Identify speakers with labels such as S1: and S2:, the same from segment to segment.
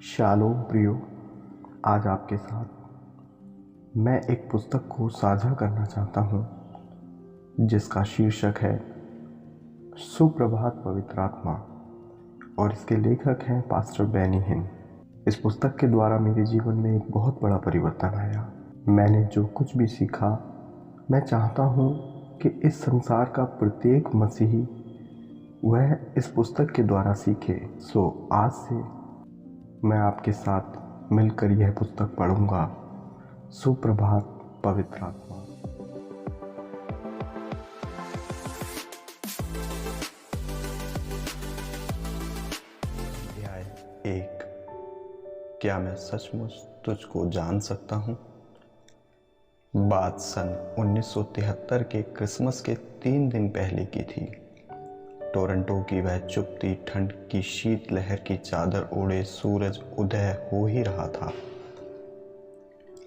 S1: Shalom प्रियो, आज आपके साथ मैं एक पुस्तक को साझा करना चाहता हूँ जिसका शीर्षक है सुप्रभात पवित्र आत्मा और इसके लेखक हैं पास्टर बेनी हिन। इस पुस्तक के द्वारा मेरे जीवन में एक बहुत बड़ा परिवर्तन आया। मैंने जो कुछ भी सीखा, मैं चाहता हूँ कि इस संसार का प्रत्येक मसीही वह इस पुस्तक के द्वारा सीखे। आज से मैं आपके साथ मिलकर यह पुस्तक पढ़ूंगा। सुप्रभात पवित्र आत्मा। अध्याय 1। क्या मैं सचमुच तुझको जान सकता हूँ? बात सन 1973 के क्रिसमस के 3 दिन पहले की थी। टोरंटो की वह चुभती ठंड की शीत लहर की चादर ओढ़े सूरज उदय हो ही रहा था।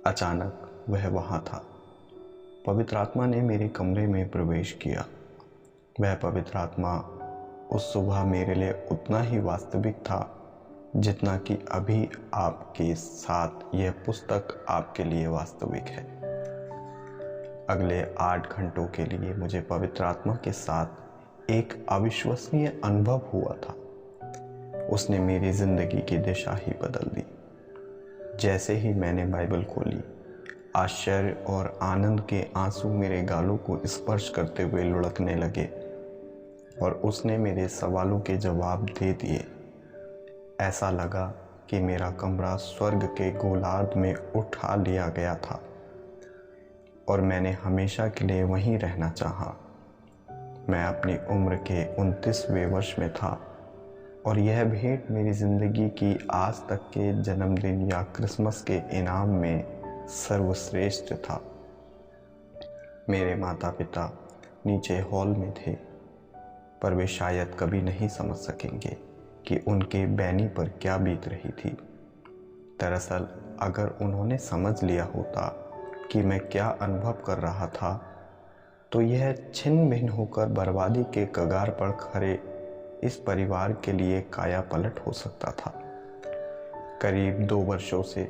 S1: अचानक वह वहां था। पवित्र आत्मा ने मेरे कमरे में प्रवेश किया। वह पवित्र आत्मा उस सुबह मेरे लिए उतना ही वास्तविक था जितना कि अभी आपके साथ यह पुस्तक आपके लिए वास्तविक है। अगले 8 घंटों के लिए मुझे पवित्र आत्मा के साथ एक अविश्वसनीय अनुभव हुआ था। उसने मेरी जिंदगी की दिशा ही बदल दी। जैसे ही मैंने बाइबल खोली, आश्चर्य और आनंद के आंसू मेरे गालों को स्पर्श करते हुए लुढ़कने लगे और उसने मेरे सवालों के जवाब दे दिए। ऐसा लगा कि मेरा कमरा स्वर्ग के गोलार्ध में उठा लिया गया था और मैंने हमेशा के लिए वहीं रहना चाहा। मैं अपनी उम्र के 29वें वर्ष में था और यह भेंट मेरी ज़िंदगी की आज तक के जन्मदिन या क्रिसमस के इनाम में सर्वश्रेष्ठ था। मेरे माता पिता नीचे हॉल में थे, पर वे शायद कभी नहीं समझ सकेंगे कि उनके बैनी पर क्या बीत रही थी। दरअसल अगर उन्होंने समझ लिया होता कि मैं क्या अनुभव कर रहा था, तो यह छिन्न भिन्न होकर बर्बादी के कगार पर खड़े इस परिवार के लिए काया पलट हो सकता था। करीब 2 वर्षों से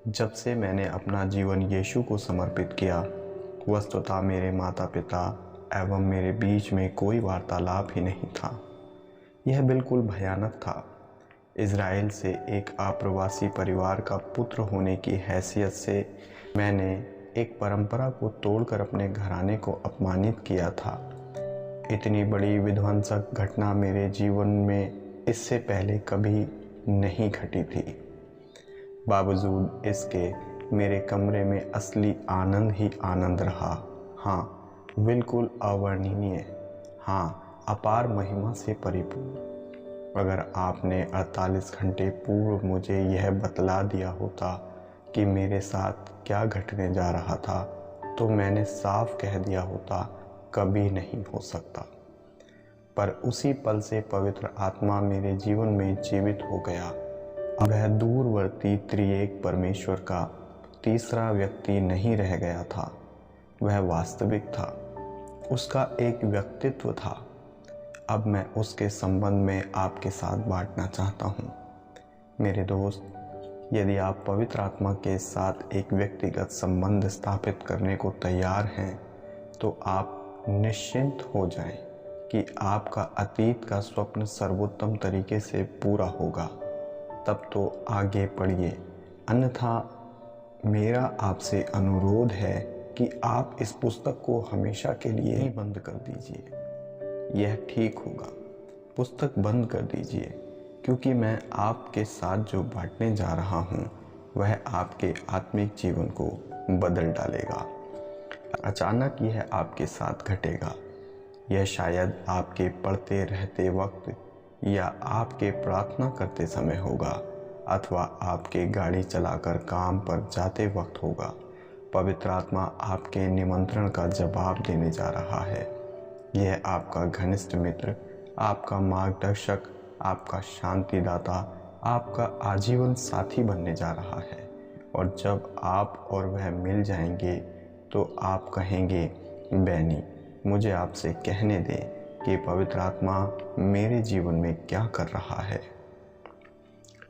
S1: जब से मैंने अपना जीवन यीशु को समर्पित किया, वस्तुतः मेरे माता पिता एवं मेरे बीच में कोई वार्तालाप ही नहीं था। यह बिल्कुल भयानक था। इज़राइल से एक अप्रवासी परिवार का पुत्र होने की हैसियत से मैंने एक परंपरा को तोड़कर अपने घराने को अपमानित किया था। इतनी बड़ी विध्वंसक घटना मेरे जीवन में इससे पहले कभी नहीं घटी थी। बावजूद इसके मेरे कमरे में असली आनंद ही आनंद रहा। हाँ, बिल्कुल अवर्णनीय। हाँ, अपार महिमा से परिपूर्ण। अगर आपने 48 घंटे पूर्व मुझे यह बतला दिया होता कि मेरे साथ क्या घटने जा रहा था, तो मैंने साफ कह दिया होता, कभी नहीं हो सकता। पर उसी पल से पवित्र आत्मा मेरे जीवन में जीवित हो गया। वह दूरवर्ती त्रिएक परमेश्वर का तीसरा व्यक्ति नहीं रह गया था। वह वास्तविक था। उसका एक व्यक्तित्व था। अब मैं उसके संबंध में आपके साथ बांटना चाहता हूँ। मेरे दोस्त, यदि आप पवित्र आत्मा के साथ एक व्यक्तिगत संबंध स्थापित करने को तैयार हैं, तो आप निश्चिंत हो जाएं कि आपका अतीत का स्वप्न सर्वोत्तम तरीके से पूरा होगा। तब तो आगे बढ़िए, अन्यथा मेरा आपसे अनुरोध है कि आप इस पुस्तक को हमेशा के लिए ही बंद कर दीजिए। यह ठीक होगा। पुस्तक बंद कर दीजिए, क्योंकि मैं आपके साथ जो बांटने जा रहा हूँ वह आपके आत्मिक जीवन को बदल डालेगा। अचानक यह आपके साथ घटेगा। यह शायद आपके पढ़ते रहते वक्त या आपके प्रार्थना करते समय होगा, अथवा आपके गाड़ी चलाकर काम पर जाते वक्त होगा। पवित्र आत्मा आपके निमंत्रण का जवाब देने जा रहा है। यह आपका घनिष्ठ मित्र, आपका मार्गदर्शक, आपका शांतिदाता, आपका आजीवन साथी बनने जा रहा है। और जब आप और वह मिल जाएंगे, तो आप कहेंगे, बैनी, मुझे आपसे कहने दें कि पवित्र आत्मा मेरे जीवन में क्या कर रहा है।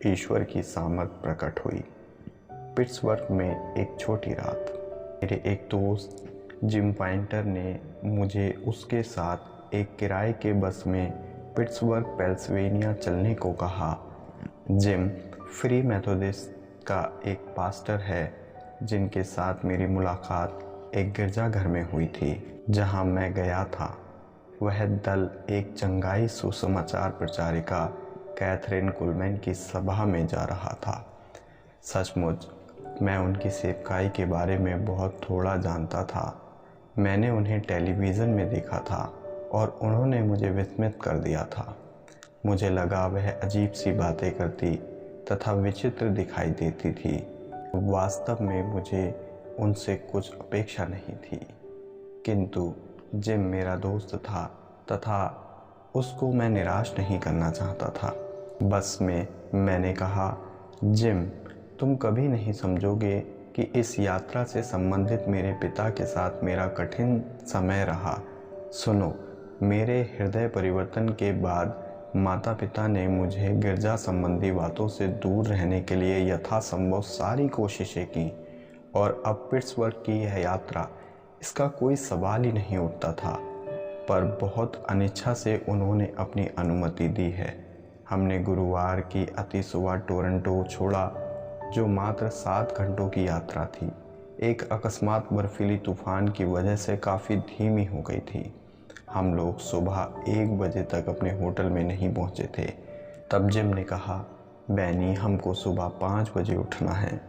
S1: ईश्वर की सामर्थ प्रकट हुई। पिट्सबर्ग में एक छोटी रात। मेरे एक दोस्त जिम पॉइंटर ने मुझे उसके साथ एक किराए के बस में पिट्सबर्ग पेंसिल्वेनिया चलने को कहा। जिम फ्री मेथोडिस्ट का एक पास्टर है जिनके साथ मेरी मुलाकात एक गिरजाघर में हुई थी जहां मैं गया था। वह दल एक चंगाई सुसमाचार प्रचारिका कैथरीन कुलमैन की सभा में जा रहा था। सचमुच मैं उनकी सेवकाई के बारे में बहुत थोड़ा जानता था। मैंने उन्हें टेलीविज़न में देखा था और उन्होंने मुझे विस्मित कर दिया था। मुझे लगा वह अजीब सी बातें करती तथा विचित्र दिखाई देती थी। वास्तव में मुझे उनसे कुछ अपेक्षा नहीं थी, किंतु जिम मेरा दोस्त था तथा उसको मैं निराश नहीं करना चाहता था। बस में मैंने कहा, जिम, तुम कभी नहीं समझोगे कि इस यात्रा से संबंधित मेरे पिता के साथ मेरा कठिन समय रहा। सुनो, मेरे हृदय परिवर्तन के बाद माता पिता ने मुझे गिरजा संबंधी बातों से दूर रहने के लिए यथासंभव सारी कोशिशें की और अब पिट्सबर्ग की यह यात्रा, इसका कोई सवाल ही नहीं उठता था। पर बहुत अनिच्छा से उन्होंने अपनी अनुमति दी है। हमने गुरुवार की अति सुबह टोरंटो छोड़ा, जो मात्र 7 घंटों की यात्रा थी। एक अकस्मात बर्फीली तूफान की वजह से काफ़ी धीमी हो गई थी। हम लोग सुबह 1 बजे तक अपने होटल में नहीं पहुंचे थे। तब जिम ने कहा, बैनी, हमको सुबह 5 बजे उठना है।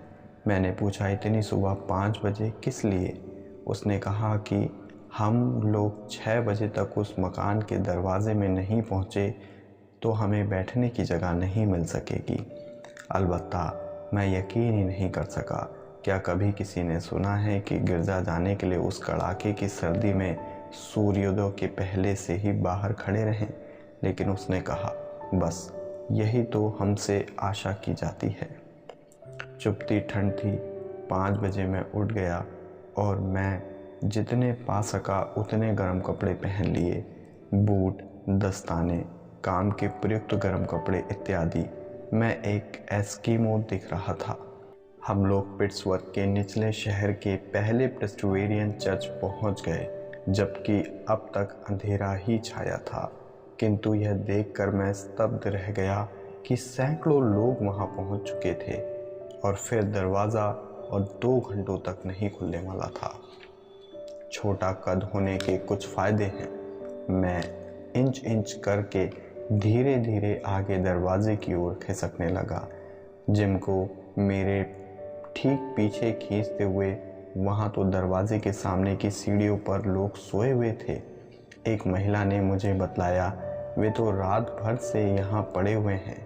S1: मैंने पूछा, इतनी सुबह 5 बजे किस लिए? उसने कहा कि हम लोग 6 बजे तक उस मकान के दरवाजे में नहीं पहुंचे तो हमें बैठने की जगह नहीं मिल सकेगी। अलबत्ता मैं यकीन ही नहीं कर सका। क्या कभी किसी ने सुना है कि गिरजा जाने के लिए उस कड़ाके की सर्दी में सूर्योदय के पहले से ही बाहर खड़े रहें? लेकिन उसने कहा, बस यही तो हमसे आशा की जाती है। चुपती ठंड थी। 5 बजे मैं उठ गया और मैं जितने पा सका उतने गर्म कपड़े पहन लिए। बूट, दस्ताने, काम के प्रयुक्त गर्म कपड़े इत्यादि। मैं एक एस्किमो दिख रहा था। हम लोग पिट्सबर्ग के निचले शहर के पहले प्रेस्बिटेरियन चर्च पहुंच गए, जबकि अब तक अंधेरा ही छाया था। किंतु यह देखकर मैं स्तब्ध रह गया कि सैकड़ों लोग वहां पहुंच चुके थे और फिर दरवाज़ा और 2 घंटों तक नहीं खुलने वाला था। छोटा कद होने के कुछ फ़ायदे हैं। मैं इंच इंच करके धीरे धीरे आगे दरवाजे की ओर खिसकने लगा। जिम को मेरे ठीक पीछे खींचते हुए वहाँ तो दरवाजे के सामने की सीढ़ियों पर लोग सोए हुए थे। एक महिला ने मुझे बतलाया, वे तो रात भर से यहाँ पड़े हुए हैं।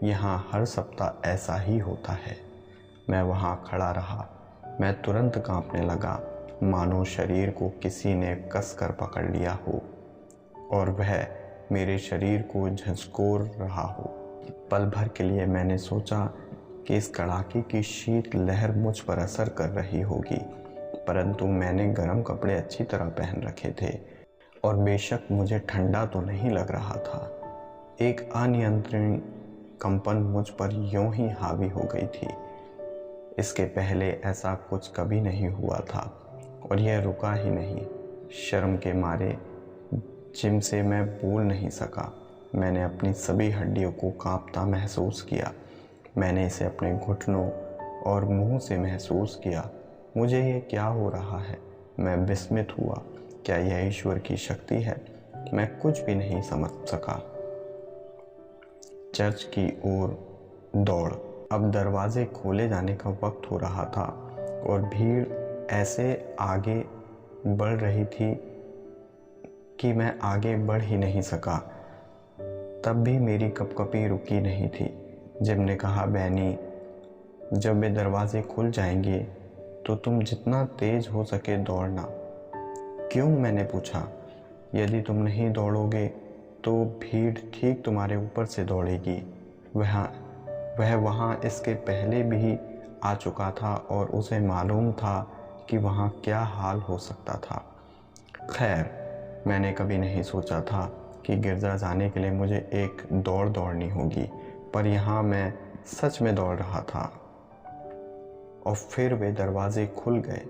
S1: यहाँ हर सप्ताह ऐसा ही होता है। मैं वहाँ खड़ा रहा। मैं तुरंत कांपने लगा, मानो शरीर को किसी ने कसकर पकड़ लिया हो और वह मेरे शरीर को झंझोर रहा हो। पल भर के लिए मैंने सोचा कि इस कड़ाके की शीत लहर मुझ पर असर कर रही होगी, परंतु मैंने गर्म कपड़े अच्छी तरह पहन रखे थे और बेशक मुझे ठंडा तो नहीं लग रहा था। एक अनियंत्रित कंपन मुझ पर यूं ही हावी हो गई थी। इसके पहले ऐसा कुछ कभी नहीं हुआ था और यह रुका ही नहीं। शर्म के मारे जिम से मैं बोल नहीं सका। मैंने अपनी सभी हड्डियों को कांपता महसूस किया। मैंने इसे अपने घुटनों और मुंह से महसूस किया। मुझे ये क्या हो रहा है? मैं विस्मित हुआ। क्या यह ईश्वर की शक्ति है? मैं कुछ भी नहीं समझ सका। चर्च की ओर दौड़। अब दरवाजे खोले जाने का वक्त हो रहा था और भीड़ ऐसे आगे बढ़ रही थी कि मैं आगे बढ़ ही नहीं सका। तब भी मेरी कपकपी रुकी नहीं थी। जिम ने कहा, बैनी, जब वे दरवाजे खुल जाएंगे तो तुम जितना तेज हो सके दौड़ना। क्यों? मैंने पूछा। यदि तुम नहीं दौड़ोगे तो भीड़ ठीक तुम्हारे ऊपर से दौड़ेगी। वह वहाँ इसके पहले भी आ चुका था और उसे मालूम था कि वहाँ क्या हाल हो सकता था। खैर, मैंने कभी नहीं सोचा था कि गिरजा जाने के लिए मुझे एक दौड़ दौड़नी होगी, पर यहाँ मैं सच में दौड़ रहा था। और फिर वे दरवाजे खुल गए।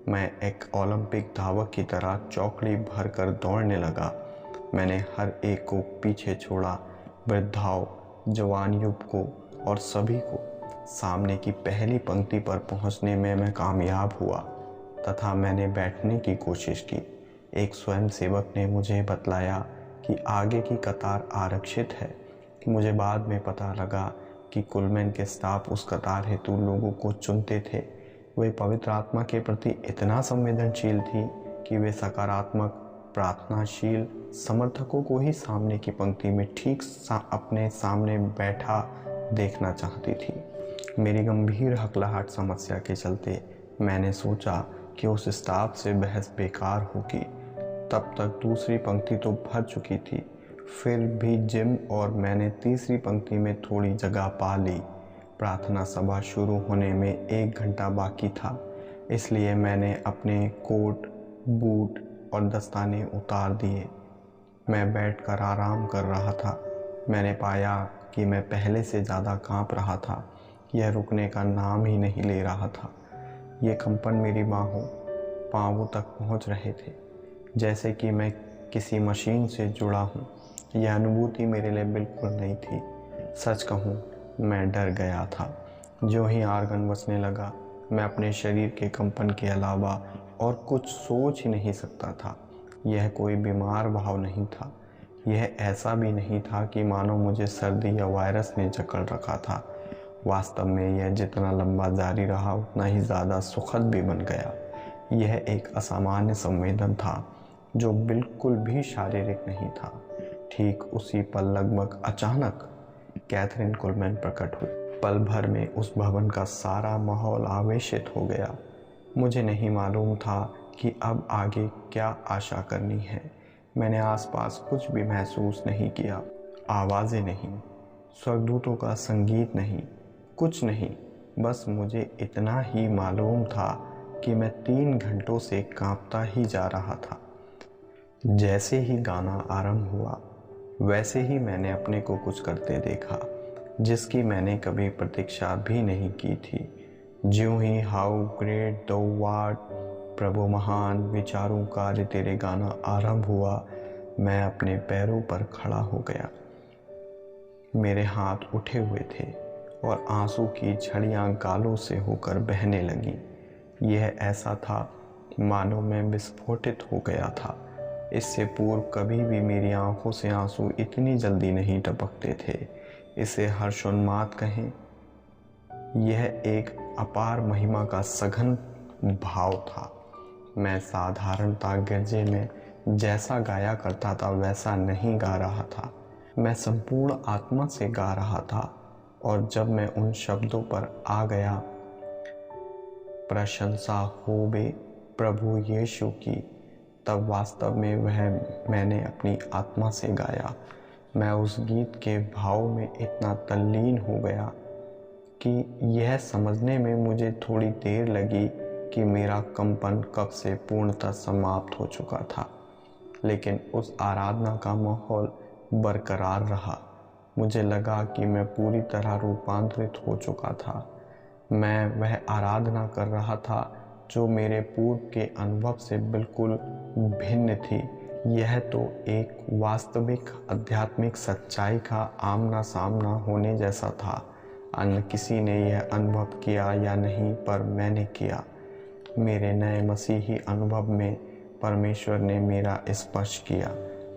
S1: मैं एक ओलंपिक धावक की तरह चौकड़ी भरकर दौड़ने लगा। मैंने हर एक को पीछे छोड़ा, वृद्धाओं, जवान युवकों और सभी को। सामने की पहली पंक्ति पर पहुंचने में मैं कामयाब हुआ तथा मैंने बैठने की कोशिश की। एक स्वयंसेवक ने मुझे बतलाया कि आगे की कतार आरक्षित है। मुझे बाद में पता लगा कि कुलमैन के स्टाफ उस कतार हेतु लोगों को चुनते थे। वे पवित्र आत्मा के प्रति इतना संवेदनशील थी कि वे सकारात्मक, प्रार्थनाशील समर्थकों को ही सामने की पंक्ति में ठीक अपने सामने बैठा देखना चाहती थी। मेरी गंभीर हकलाहट समस्या के चलते मैंने सोचा कि उस स्टाफ से बहस बेकार होगी। तब तक दूसरी पंक्ति तो भर चुकी थी। फिर भी जिम और मैंने तीसरी पंक्ति में थोड़ी जगह पा ली। प्रार्थना सभा शुरू होने में 1 घंटा बाकी था, इसलिए मैंने अपने कोट, बूट और दस्ताने उतार दिए। मैं बैठकर आराम कर रहा था। मैंने पाया कि मैं पहले से ज़्यादा कांप रहा था। यह रुकने का नाम ही नहीं ले रहा था। ये कंपन मेरी बाहों, पांवों तक पहुंच रहे थे, जैसे कि मैं किसी मशीन से जुड़ा हूँ। यह अनुभूति मेरे लिए बिल्कुल नहीं थी। सच कहूँ, मैं डर गया था। जो ही आर्गन बजने लगा, मैं अपने शरीर के कंपन के अलावा और कुछ सोच ही नहीं सकता था। यह कोई बीमार भाव नहीं था। यह ऐसा भी नहीं था कि मानो मुझे सर्दी या वायरस ने जकड़ रखा था। वास्तव में यह जितना लंबा जारी रहा उतना ही ज़्यादा सुखद भी बन गया। यह एक असामान्य संवेदन था जो बिल्कुल भी शारीरिक नहीं था। ठीक उसी पल लगभग अचानक कैथरीन कुलमैन प्रकट हुई। पल भर में उस भवन का सारा माहौल आवेशित हो गया। मुझे नहीं मालूम था कि अब आगे क्या आशा करनी है। मैंने आसपास कुछ भी महसूस नहीं किया। आवाज़ें नहीं, स्वर्गदूतों का संगीत नहीं, कुछ नहीं। बस मुझे इतना ही मालूम था कि मैं 3 घंटों से कांपता ही जा रहा था। जैसे ही गाना आरंभ हुआ, वैसे ही मैंने अपने को कुछ करते देखा जिसकी मैंने कभी प्रतीक्षा भी नहीं की थी। ज्यों ही हाउ ग्रेट दो वार्ड, प्रभु महान, विचारों कार्य तेरे गाना आरंभ हुआ, मैं अपने पैरों पर खड़ा हो गया। मेरे हाथ उठे हुए थे और आंसू की झड़ियाँ गालों से होकर बहने लगीं। यह ऐसा था मानो मैं विस्फोटित हो गया था। इससे पूर्व कभी भी मेरी आंखों से आंसू इतनी जल्दी नहीं टपकते थे। इसे हर्षोन्माद कहें। यह एक अपार महिमा का सघन भाव था। मैं साधारणता गिरजे में जैसा गाया करता था वैसा नहीं गा रहा था। मैं संपूर्ण आत्मा से गा रहा था। और जब मैं उन शब्दों पर आ गया, प्रशंसा होवे प्रभु यीशु की, तब वास्तव में वह मैंने अपनी आत्मा से गाया। मैं उस गीत के भाव में इतना तल्लीन हो गया कि यह समझने में मुझे थोड़ी देर लगी कि मेरा कंपन कब से पूर्णतः समाप्त हो चुका था। लेकिन उस आराधना का माहौल बरकरार रहा। मुझे लगा कि मैं पूरी तरह रूपांतरित हो चुका था। मैं वह आराधना कर रहा था जो मेरे पूर्व के अनुभव से बिल्कुल भिन्न थी। यह तो एक वास्तविक आध्यात्मिक सच्चाई का आमना सामना होने जैसा था। अन्य किसी ने यह अनुभव किया या नहीं, पर मैंने किया। मेरे नए मसीही अनुभव में परमेश्वर ने मेरा स्पर्श किया,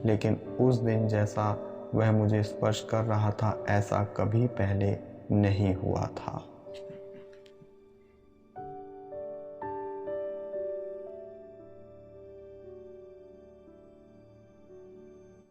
S1: लेकिन उस दिन जैसा वह मुझे स्पर्श कर रहा था ऐसा कभी पहले नहीं हुआ था।